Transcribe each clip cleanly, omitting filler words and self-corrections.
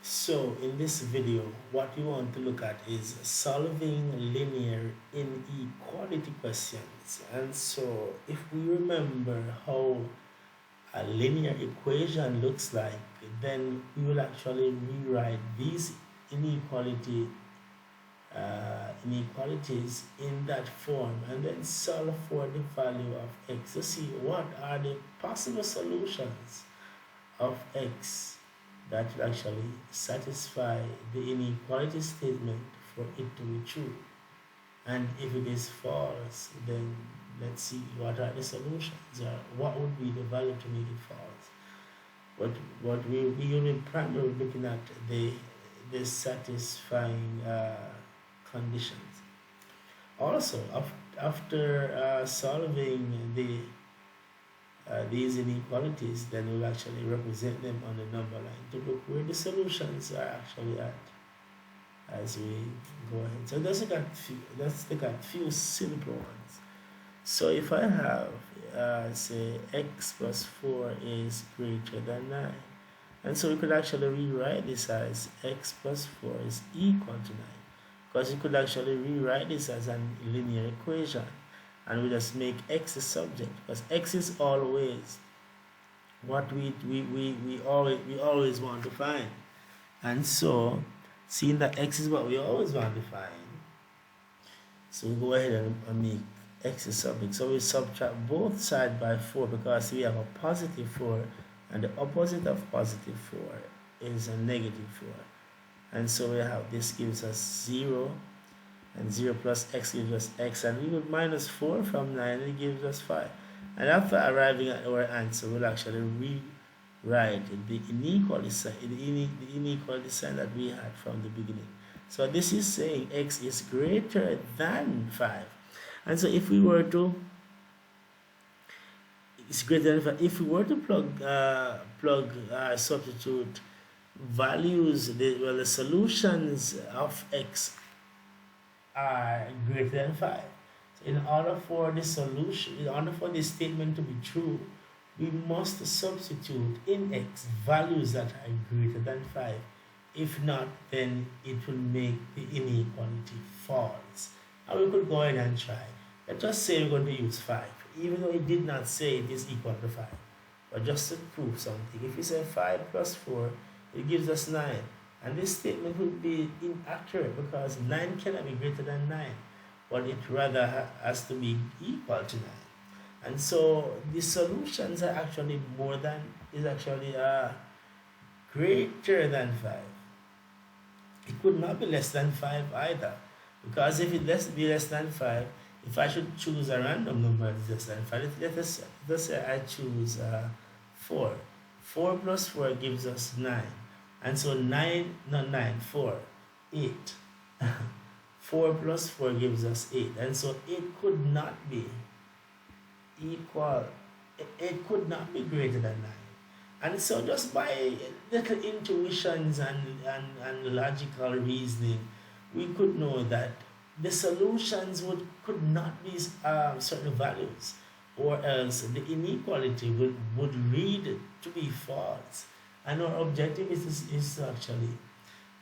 So in this video, what we want to look at is solving linear inequality questions. And so if we remember how a linear equation looks like, then we will actually rewrite these inequality inequalities in that form and then solve for the value of x to see what are the possible solutions of x that will actually satisfy the inequality statement for it to be true. And if it is false, then let's see what are the solutions or what would be the value to make it false. What we will be primarily looking at the satisfying conditions. Also, after solving these inequalities, then we'll actually represent them on the number line to look where the solutions are actually at as we go ahead. So let's look at few simple ones. So if I have say x plus 4 is greater than 9, and so we could actually rewrite this as x plus 4 is equal to 9, because you could actually rewrite this as a linear equation, and we just make x the subject, because x is always what we always want to find. And so seeing that x is what we always want to find, so we go ahead and make x the subject. So we subtract both sides by 4, because we have a positive 4 and the opposite of positive 4 is a negative 4. And so we have, this gives us 0, and 0 plus x gives us x, and we would minus 4 from 9, it gives us 5. And after arriving at our answer, we'll actually rewrite the inequality sign, the inequality sign that we had from the beginning. So this is saying x is greater than 5. And so if we were to, it's greater than 5, if we were to substitute values, the solutions of x are greater than 5. So in order for the solution, in order for this statement to be true, we must substitute in x values that are greater than 5. If not, then it will make the inequality false. And we could go ahead and try. Let's just say we're going to use 5, even though it did not say it is equal to 5. But just to prove something, if we say 5 plus 4, it gives us 9. And this statement would be inaccurate, because 9 cannot be greater than 9, but it rather has to be equal to 9. And so the solutions are actually greater than 5. It could not be less than 5 either, because if it be less than 5, if I should choose a random number that's less than 5, let's say I choose 4. 4 plus 4 gives us 9. And so 8. 4 plus 4 gives us 8. And so it could not be equal, it could not be greater than 9. And so just by little intuitions and logical reasoning, we could know that the solutions could not be certain values, or else the inequality would read to be false. And our objective is to actually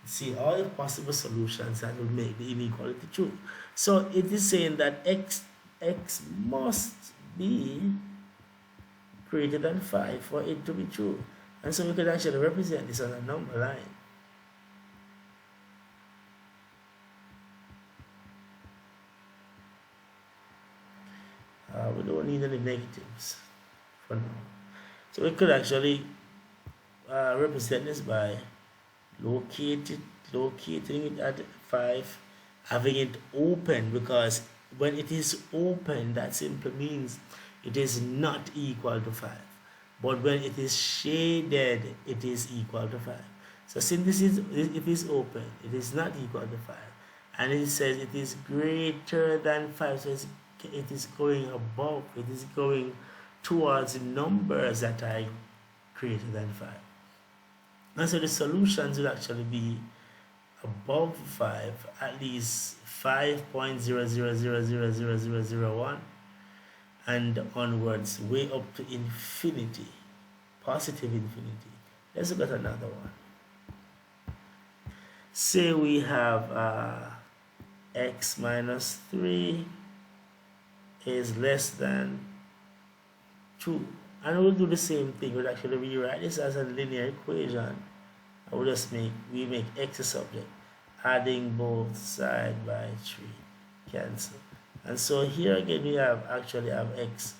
see all the possible solutions that would make the inequality true. So it is saying that x must be greater than 5 for it to be true. And so we could actually represent this on a number line. We don't need any negatives for now. So we could actually represent this by locating it at 5, having it open, because when it is open, that simply means it is not equal to 5. But when it is shaded, it is equal to 5. So since it is open, it is not equal to 5. And it says it is greater than 5, so it is going above, it is going towards numbers that are greater than 5. And so the solutions will actually be above 5, at least 5.00000001, and onwards, way up to infinity, positive infinity. Let's look at another one. say we have x minus 3 is less than 2. And we'll do the same thing. We'll actually rewrite this as a linear equation. I will just we make x a subject, adding both side by 3, cancel. And so here again we actually have x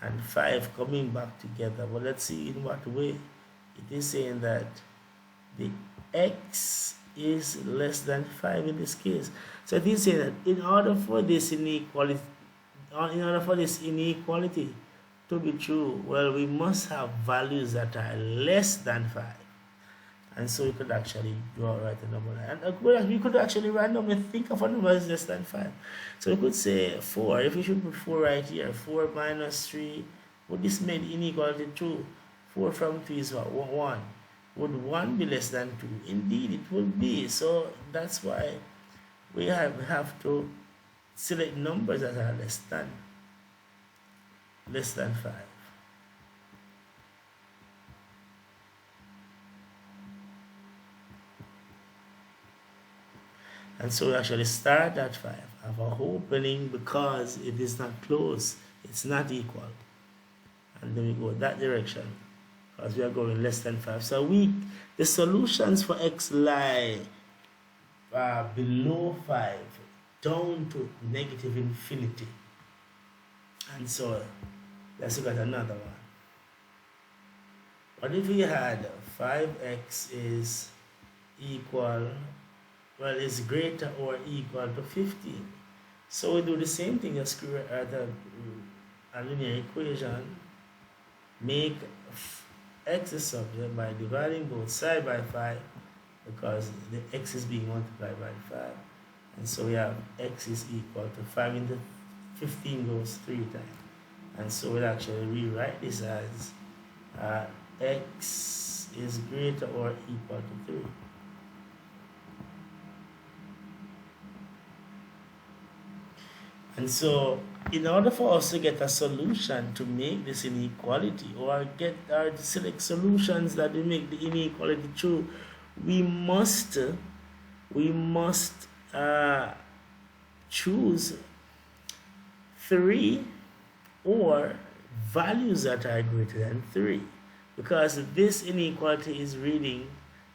and 5 coming back together. But let's see in what way. It is saying that the x is less than 5 in this case. So it is saying that in order for this inequality to be true, well, we must have values that are less than 5. And so we could actually write a number line. And we could actually randomly think of a number as less than 5. So we could say 4. If we should put 4 right here, 4 minus 3, would this make the inequality true? 4 from 3 is what? 1. Would 1 be less than 2? Indeed, it would be. So that's why we have to select numbers that are less than 5. And so we actually start at 5, have a opening because it is not close, it's not equal. And then we go that direction because we are going less than 5. So the solutions for x lie below 5 down to negative infinity. And so let's look at another one. What if we had 5x is equal, well, is greater or equal to 15? So we do the same thing as a linear equation. Make x a subject by dividing both sides by 5 because the x is being multiplied by 5. And so we have x is equal to 5 into 15 goes 3 times. And so we'll actually rewrite this as x is greater or equal to 3. And so in order for us to get a solution to make this inequality or select solutions that will make the inequality true, we must choose 3 or values that are greater than 3, because this inequality is reading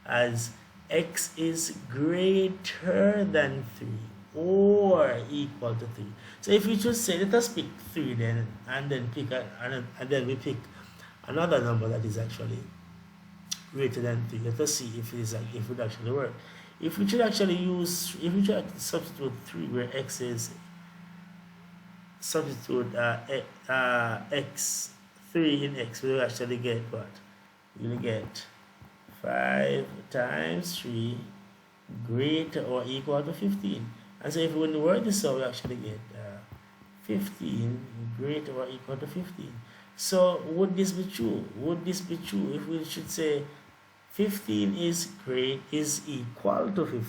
as x is greater than 3 or equal to 3. So if we just say, let us pick 3 then, and then we pick another number that is actually greater than 3. Let us see if it would actually work. If we should actually substitute 3 where x is, substitute x, 3 in x, we will actually get what? We will get 5 times 3 greater or equal to 15. And so if we work this out, we actually get 15 greater or equal to 15. So would this be true? Would this be true if we should say 15 is equal to 15?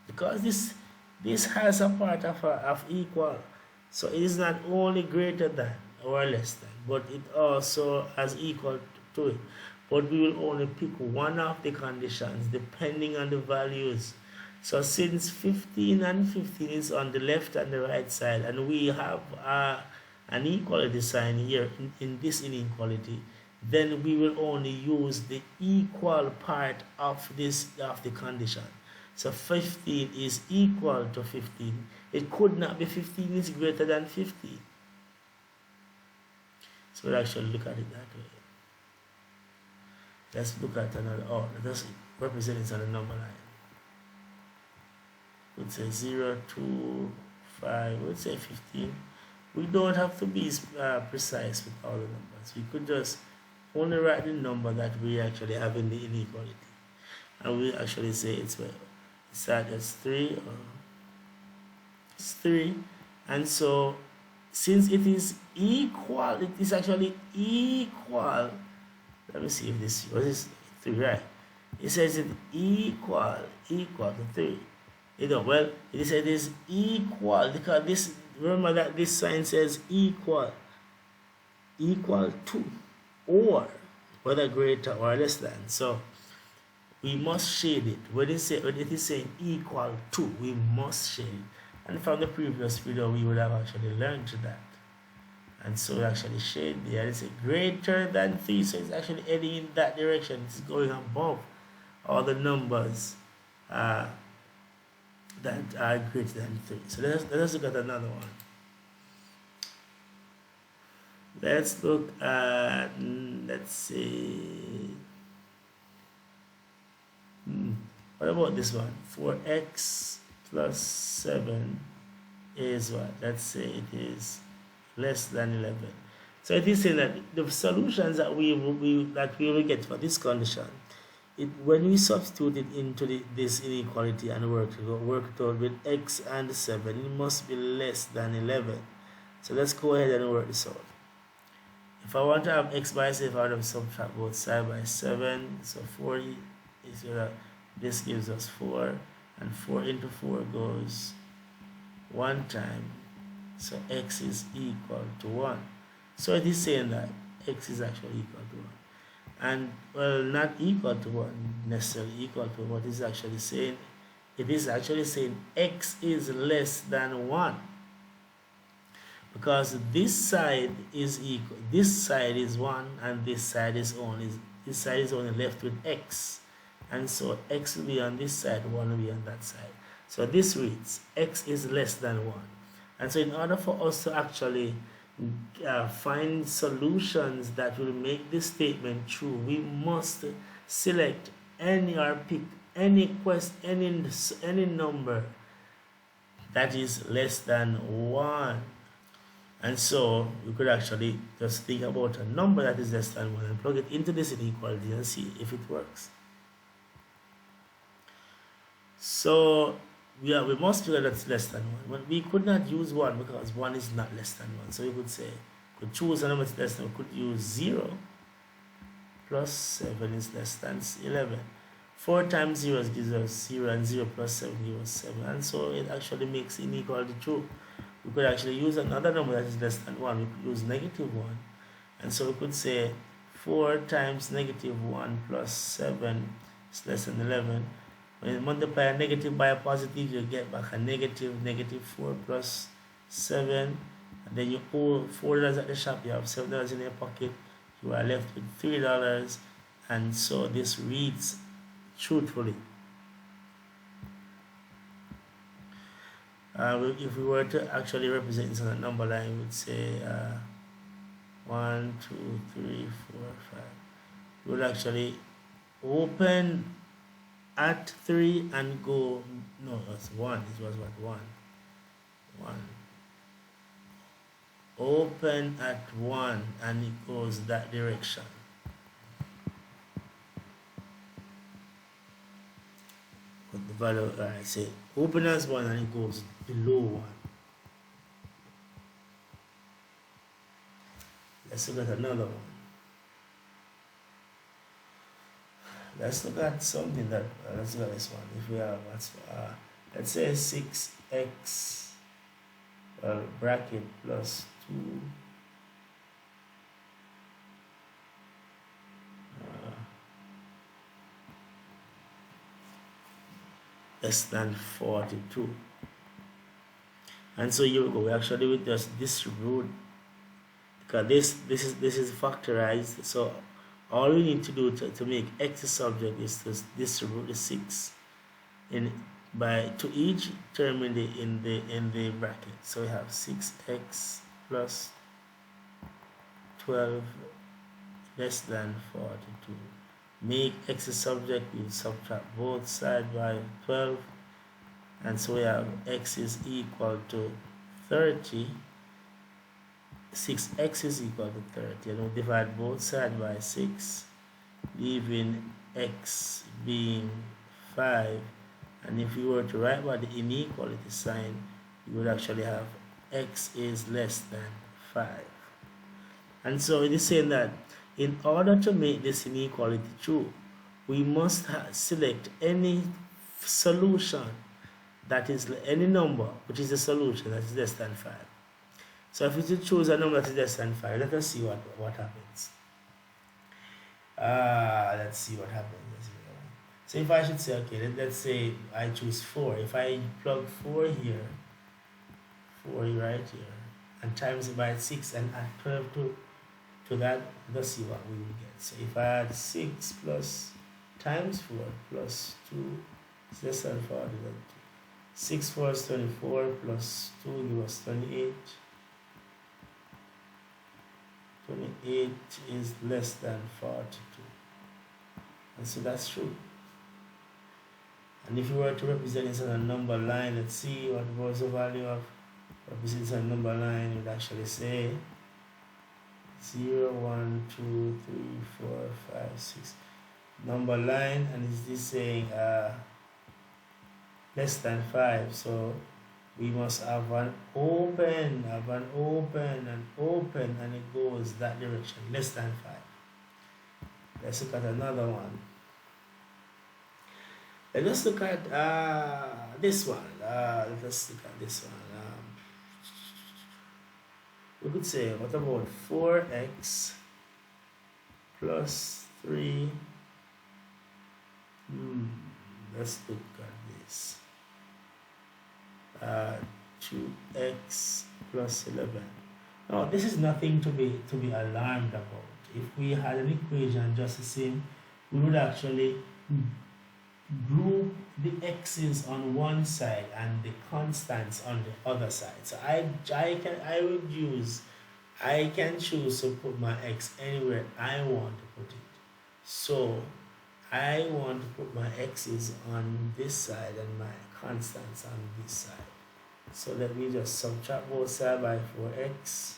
Because this has a part of equal. So it is not only greater than or less than, but it also has equal to it. But we will only pick one of the conditions depending on the values. So since 15 and 15 is on the left and the right side, and we have an equality sign here in this inequality, then we will only use the equal part of the condition. So 15 is equal to 15. It could not be 15 is greater than 15. So we'll actually look at it that way. Let's look at another, let's represent it on a number line. We'd say 0, 2, 5, we'd say 15. We don't have to be precise with all the numbers. We could just only write the number that we actually have in the inequality. And we actually say it's 3, or it's 3. And so since it is equal, it is actually equal. Let me see if this was 3, right? It says it's equal to 3. Well, it says it is equal because this, remember that this sign says equal to, or whether greater or less than. So we must shade it. When it is saying equal to, we must shade it. And from the previous video, we would have actually learned that. And so we actually shade there. It's a greater than 3, so it's actually heading in that direction. It's going above all the numbers that are greater than 3. So let us look at another one. Let's look at, let's see, what about this one? 4x plus 7 is what? Let's say it is less than 11. So it is saying that the solutions that we will get for this condition, when we substitute it into this inequality and work it out with x and 7, it must be less than 11. So let's go ahead and work this out. If I want to have x by itself, I would have subtract both side by 7. So 4 is this gives us 4, and 4 into 4 goes 1 time. So x is equal to 1. So it is saying that x is actually equal to 1. And, well, not equal to 1, necessarily equal to what is actually saying. It is actually saying x is less than 1. Because this side is equal, this side is 1, and this side is only left with x. And so x will be on this side, 1 will be on that side. So this reads x is less than 1. And so in order for us to actually find solutions that will make this statement true, we must select any or pick any number that is less than 1. And so we could actually just think about a number that is less than 1 and plug it into this inequality and see if it works. So we must figure that's less than 1. But we could not use 1 because 1 is not less than 1. So we could say, could choose a number that's less than 1. We could use 0 plus 7 is less than 11. 4 times 0 gives us 0, and 0 plus 7 gives us 7. And so it actually makes inequality true. We could actually use another number that is less than 1. We could use negative 1. And so we could say 4 times negative 1 plus 7 is less than 11. When you multiply a negative by a positive, you get back a negative. Negative 4 plus 7. And then you owe $4 at the shop. You have $7 in your pocket. You are left with $3. And so this reads truthfully. If we were to actually represent this on a number line, we would say 1, 2, 3, 4, 5. We would actually open at 3 and go, no, that's 1. It was what? 1. 1. Open at 1 and it goes that direction. Put the value, I say open as 1 and it goes below 1. Let's look at another one. Let's look at something that, let's look at this one. If we have, let's say 6x, bracket plus 2, less than 42. And so here we go. We actually will just distribute, because this is factorized. So all we need to do to make x a subject is to distribute the 6 to each term in the bracket. So we have 6x plus 12 less than 42. Make x a subject, we subtract both sides by 12, and so we have x is equal to 30. 6x is equal to 30, and we divide both sides by 6, leaving x being 5. And if we were to write by the inequality sign, we would actually have x is less than 5. And so it is saying that in order to make this inequality true, we must select any solution that is any number which is a solution that is less than 5. So if we choose a number that is less than 5, let us see what happens. Let's see what happens. So if I should say, okay, let's say I choose 4. If I plug 4 here, 4 right here, and times it by 6 and add 12 to that, let's see what we will get. So if I add 6 plus times 4 plus 2 is less than 4, 6 4 is 24 plus 2 gives us 28. 28 is less than 42. And so that's true. And if you were to represent this on a number line, let's see what was the value of represents a number line. You'd actually say 0, 1, 2, 3, 4, 5, 6. Number line, and is this saying less than 5? So we must have an open, and it goes that direction, less than 5. Let's look at another one. Let's look at this one. Let's look at this one. We could say, what about 4x plus 3? Let's look at this. 2x plus 11. Now, this is nothing to be alarmed about. If we had an equation just the same, we would actually group the x's on one side and the constants on the other side. So I can choose to put my x anywhere I want to put it. So I want to put my x's on this side and my constants on this side. So let me just subtract both sides by 4x,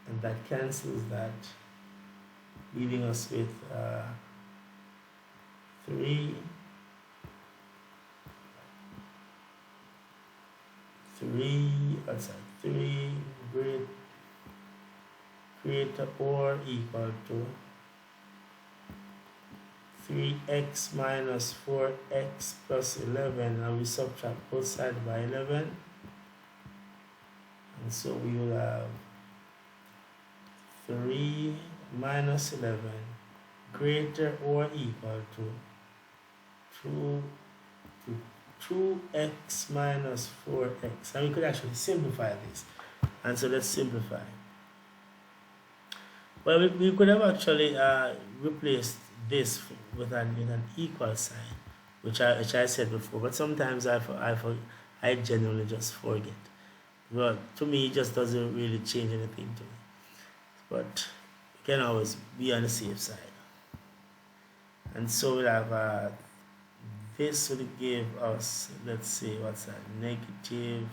and that cancels that, leaving us with 3 greater or equal to 3x minus 4x plus 11, and we subtract both sides by 11, and so we will have 3 minus 11 greater or equal to 2x minus 4x. And we could actually simplify this, and so let's simplify. Well, we could have actually replaced this with an equal sign, which I said before, but sometimes I genuinely just forget. Well, to me, it just doesn't really change anything to me. But you can always be on the safe side. And so we'll have this will give us, let's see, what's that? -8.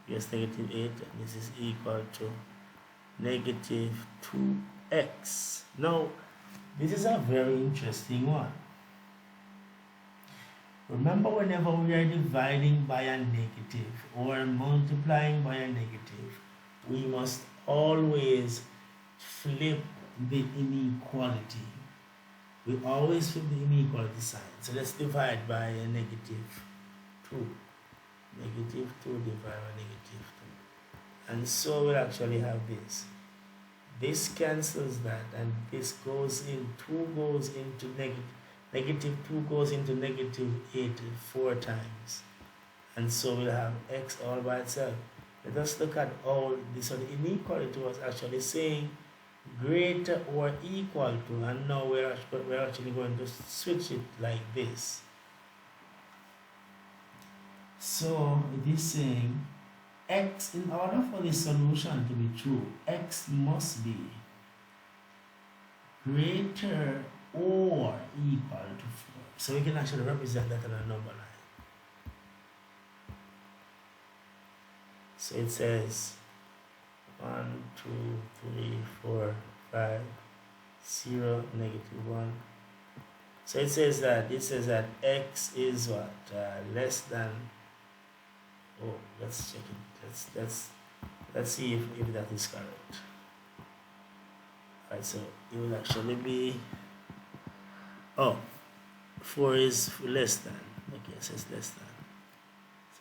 Yes, -8, and this is equal to -2x. Now, this is a very interesting one. Remember, whenever we are dividing by a negative or multiplying by a negative, we must always flip the inequality. We always flip the inequality sign. So let's divide by a -2. -2 divided by -2. And so we'll actually have this. This cancels that, and this goes in, 2 goes into -2 goes into -8 4 times. And so we'll have x all by itself. Let us look at all this. So the inequality was actually saying greater or equal to, and now we're actually going to switch it like this. So it is saying x, in order for the solution to be true, x must be greater or equal to 4. So we can actually represent that on a number line. So it says 1, 2, 3, 4, 5, 0, -1. So it says that x is what? Less than. Oh, let's check it. Let's see if that is correct. Alright, so it will actually be. Oh, 4 is less than. Okay, it says less than.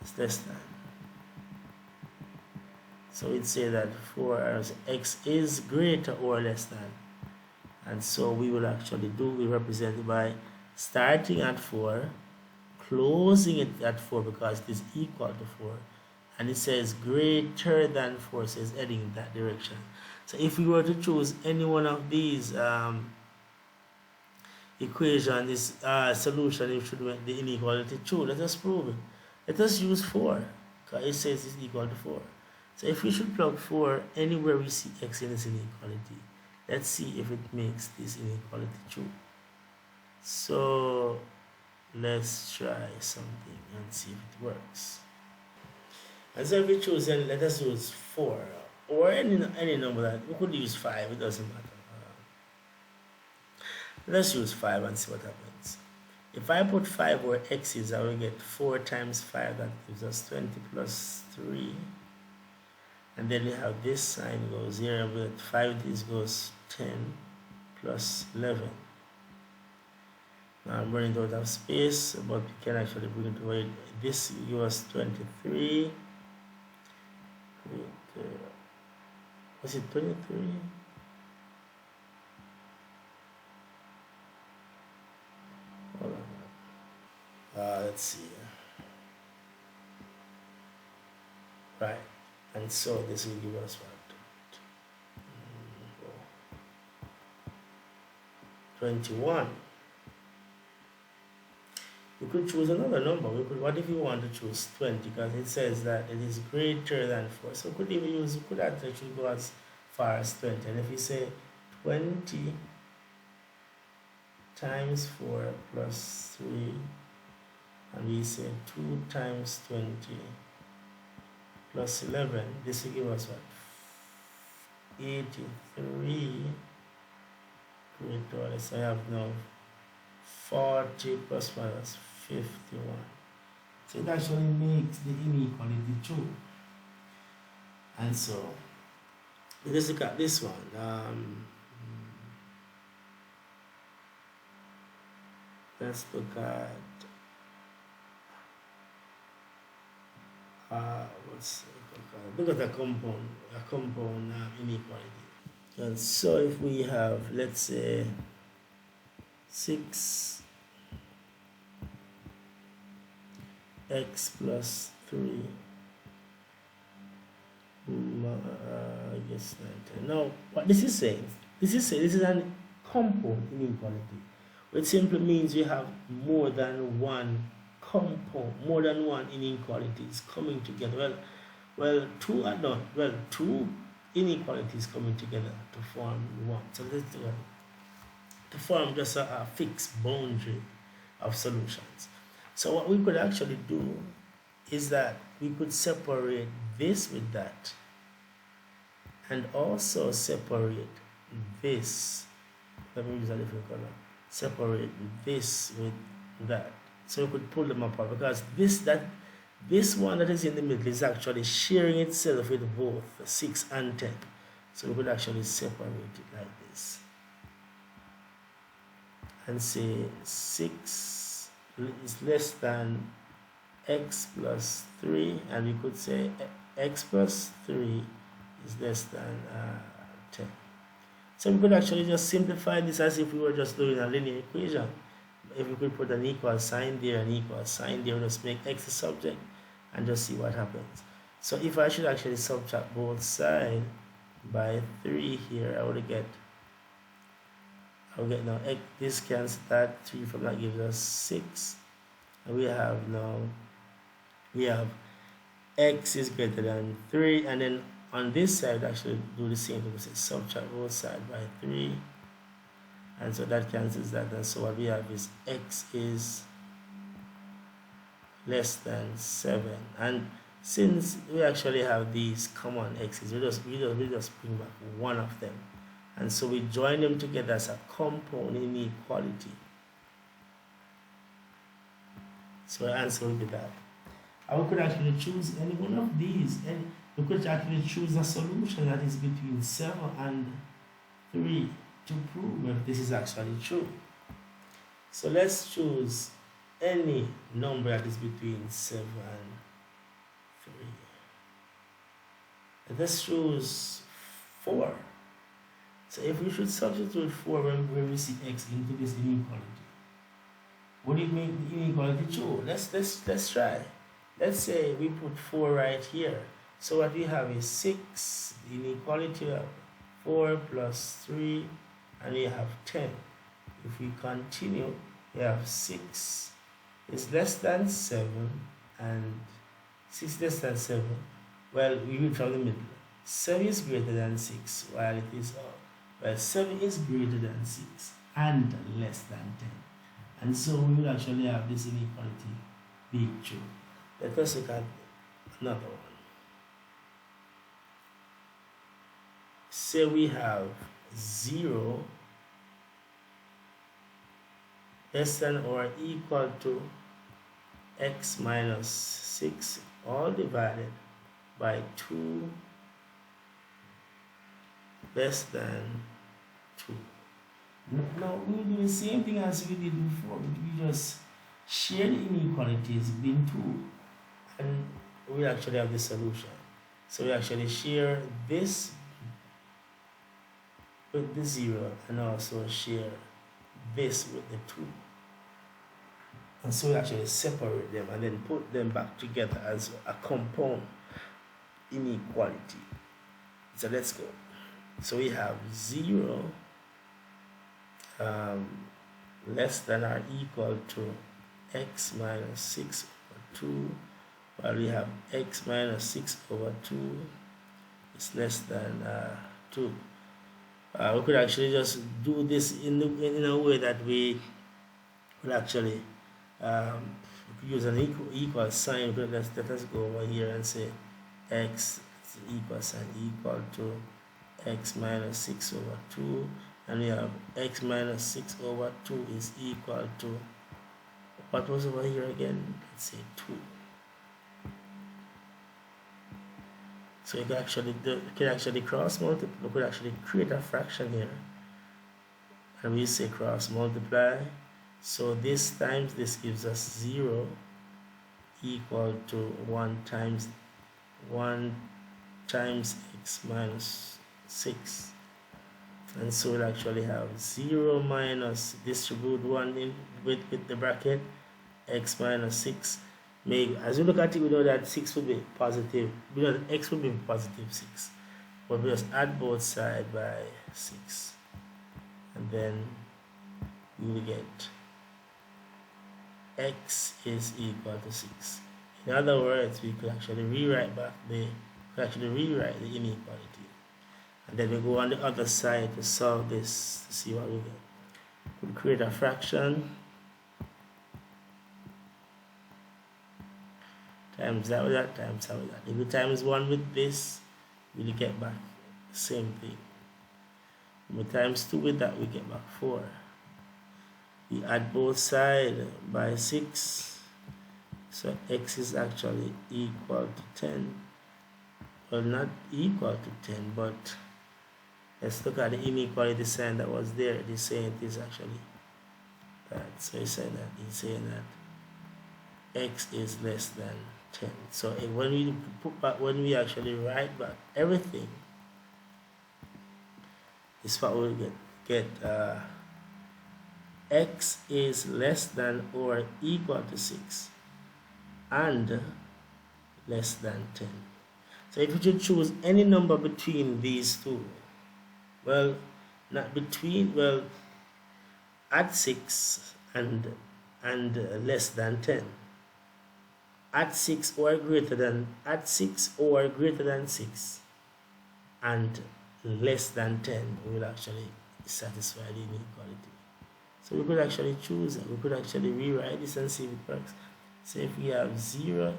It says less than. So it say that 4 as x is greater or less than, And so we will actually we represent it by starting at 4, closing it at 4 because it is equal to 4, and it says greater than 4, so it's heading in that direction. So if we were to choose any one of these equation, this solution, it should make the inequality true. Let us prove it. Let us use 4 because it says it's equal to 4. So if we should plug 4 anywhere we see x in this inequality, let's see if it makes this inequality true. So let's try something and see if it works. And so if we choose, then let us use 4 or any number that we could use 5. It doesn't matter. Let's use 5 and see what happens. If I put 5 where x is, I will get 4 times 5. That gives us 20 plus 3. And then we have this sign goes here with 5. This goes 10 plus 11. Now I'm running out of space, but we can actually bring it away. This gives us 23. Was it 23? Hold on. Let's see. Right. And so this will give us what? 21. We could choose another number. What if we want to choose 20? Because it says that it is greater than 4. So we could actually go as far as 20. And if we say 20 times 4 plus 3, and we say 2 times 20 plus 11, this will give us what? 83. Greater. So I have now 40 plus minus 51. So it actually makes the inequality true. And so let's look at this one. Let's look at look at a compound inequality. And so if we have, let's say, 6 x plus 3 I guess 19. Now what this is saying, this is an compound inequality, which simply means we have more than one compound, more than one inequalities coming together. Two inequalities coming together to form one. So let's do it. To form just a fixed boundary of solutions. So what we could actually do is that we could separate this with that, and also separate this. Let me use a different color. Separate this with that. So we could pull them apart, because this one that is in the middle is actually sharing itself with both 6 and 10. So we could actually separate it like this and say 6 is less than x plus 3, and we could say x plus 3 is less than 10. So we could actually just simplify this as if we were just doing a linear equation. If we could put an equal sign there, an equal sign there, just make x the subject and just see what happens. So if I should actually subtract both sides by 3 here, I would get now x, this cancels that 3 from that gives us 6. And we have x is greater than 3, and then on this side actually do the same thing. We say subtract both sides by 3, and so that cancels that, and so what we have is x is less than 7. And since we actually have these common x's, we just bring back one of them, and so we join them together as a compound inequality. So the answer will be that. And we could actually choose any one of these, and we could actually choose a solution that is between 7 and 3 to prove if this is actually true. So let's choose any number that is between 7 and 3. Let's choose 4. So if we should substitute 4 when we see x into this inequality, would it make the inequality true? Let's try. Let's say we put 4 right here. So what we have is 6, the inequality of 4 plus 3, and we have 10. If we continue, we have 6 is less than 7 and 6 less than 7. Well, we will from the middle. 7 is greater than 6 while it is well, 7 is greater than 6 and less than 10. And so we will actually have this inequality be true. Let us look at another one. Say we have 0 less than or equal to x minus 6 all divided by 2 less than 2. Now we do the same thing as we did before. We just share the inequalities between 2 and we actually have the solution. So we actually share this with the 0 and also share this with the 2. And so we actually separate them and then put them back together as a compound inequality. So let's go. So we have 0 less than or equal to x minus 6 over 2, while we have x minus 6 over 2 is less than 2. We could actually just do this in a way that we will actually use an equal sign. But let us go over here and say x equal sign equal to x minus 6 over 2, and we have x minus 6 over 2 is equal to, what was over here again? Let's say 2. So you can actually cross multiply. We could actually create a fraction here, and we say cross multiply. So this times this gives us 0 equal to 1 times x minus 6, and so we'll actually have 0 minus, distribute 1 in with the bracket, x minus 6. As we look at it, we know that 6 will be positive. We know that x will be positive 6. But we just add both sides by 6. And then we will get x is equal to 6. In other words, we could actually rewrite the inequality. And then we go on the other side to solve this to see what we get. We create a fraction. Times that with that, times that with that. If we times 1 with this, we'll get back the same thing. If we times 2 with that, we get back 4. We add both sides by 6. So x is actually equal to 10. Well, not equal to 10, but let's look at the inequality sign that was there. It is saying it is actually that. So it's saying that x is less than 10. So when we actually write back everything, is what we'll get x is less than or equal to 6 and less than 10. So if you should choose any number between these two, well, not between, well, add 6 and less than 10. Add 6 or greater than 6 and less than 10 will actually satisfy the inequality. So we could actually choose it. We could actually rewrite this and see if it works. So if we have 0,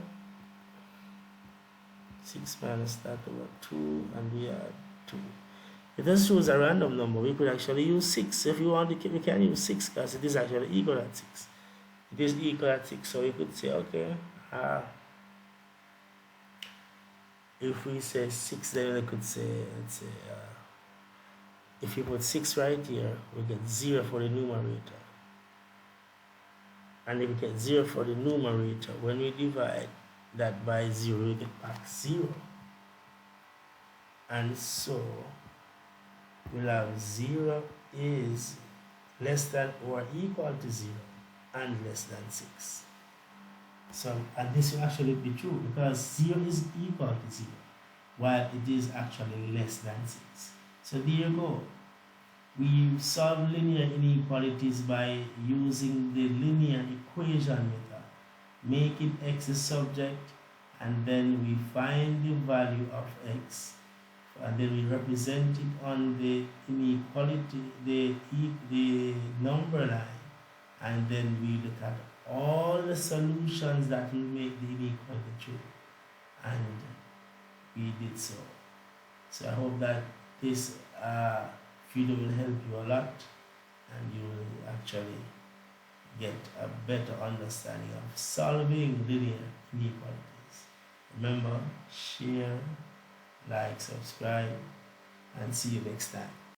6 minus that over 2, and we add 2. Let us choose a random number. We could actually use 6. If you want, we can use 6 because it is actually equal at 6. It is equal at 6. So we could say, okay, if we say 6, then we could say, let's say, if you put 6 right here, we get 0 for the numerator. And if we get 0 for the numerator, when we divide that by 0, we get back 0. And so we'll have 0 is less than or equal to 0 and less than 6. So, and this will actually be true because 0 is equal to 0 while it is actually less than 6. So there you go. We solve linear inequalities by using the linear equation method, making x the subject, and then we find the value of x, and then we represent it on the inequality, the number line, and then we look at all the solutions that will make the inequality true, and we did so. So I hope that this video will help you a lot, and you will actually get a better understanding of solving linear inequalities. Remember, share, like, subscribe, and see you next time.